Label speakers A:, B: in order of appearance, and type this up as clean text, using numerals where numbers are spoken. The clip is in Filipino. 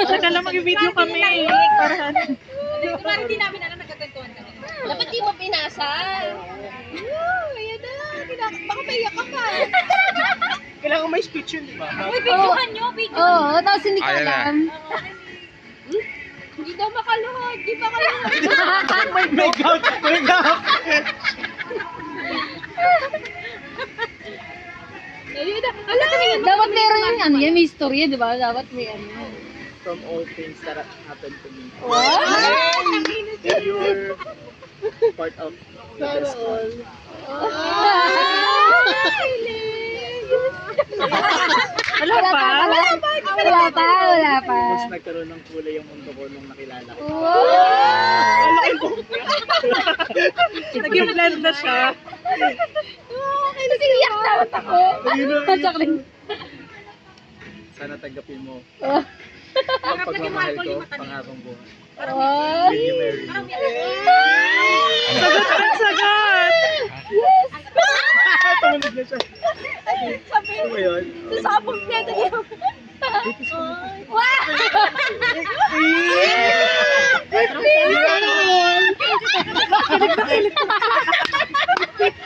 A: Saka lang mag-video kami. Para
B: Kung hindi namin alam, nagkagantuan kami. Dapat di mo pinasa. Ayan na. Baka maiyak ka pa.
A: kailangan may speech yun, di ba?
B: Uy, videohan nyo, video.
C: Oo, tapos hindi ko
D: Ayan na.
C: alam.
B: Hindi daw makaluhod. Di makaluhod.
A: May gout! May gout!
B: Ayun na. Ala,
C: Dapat meron yung ano, yan may story, di ba? Dapat may ano.
A: From all things that happened to me.
B: Wow!
A: You're part of the best one. Wala pa?
C: Wala pa.
A: Mas nagkaroon ng kulay yung mundo ko nung nakilala ko. Naging blend na siya.
C: Kasi iyak dapat ako. Chocolate.
A: Sana tanggapin mo.
C: Oh.
A: Ang pagmamahal ko, pangabang buhay.
C: Oh.
A: Will you marry me?
B: Sagot!
A: Sagot! Tumunog na siya.
B: Sabi
A: Ano ba yun?
B: Sasabog niya.
C: Wow!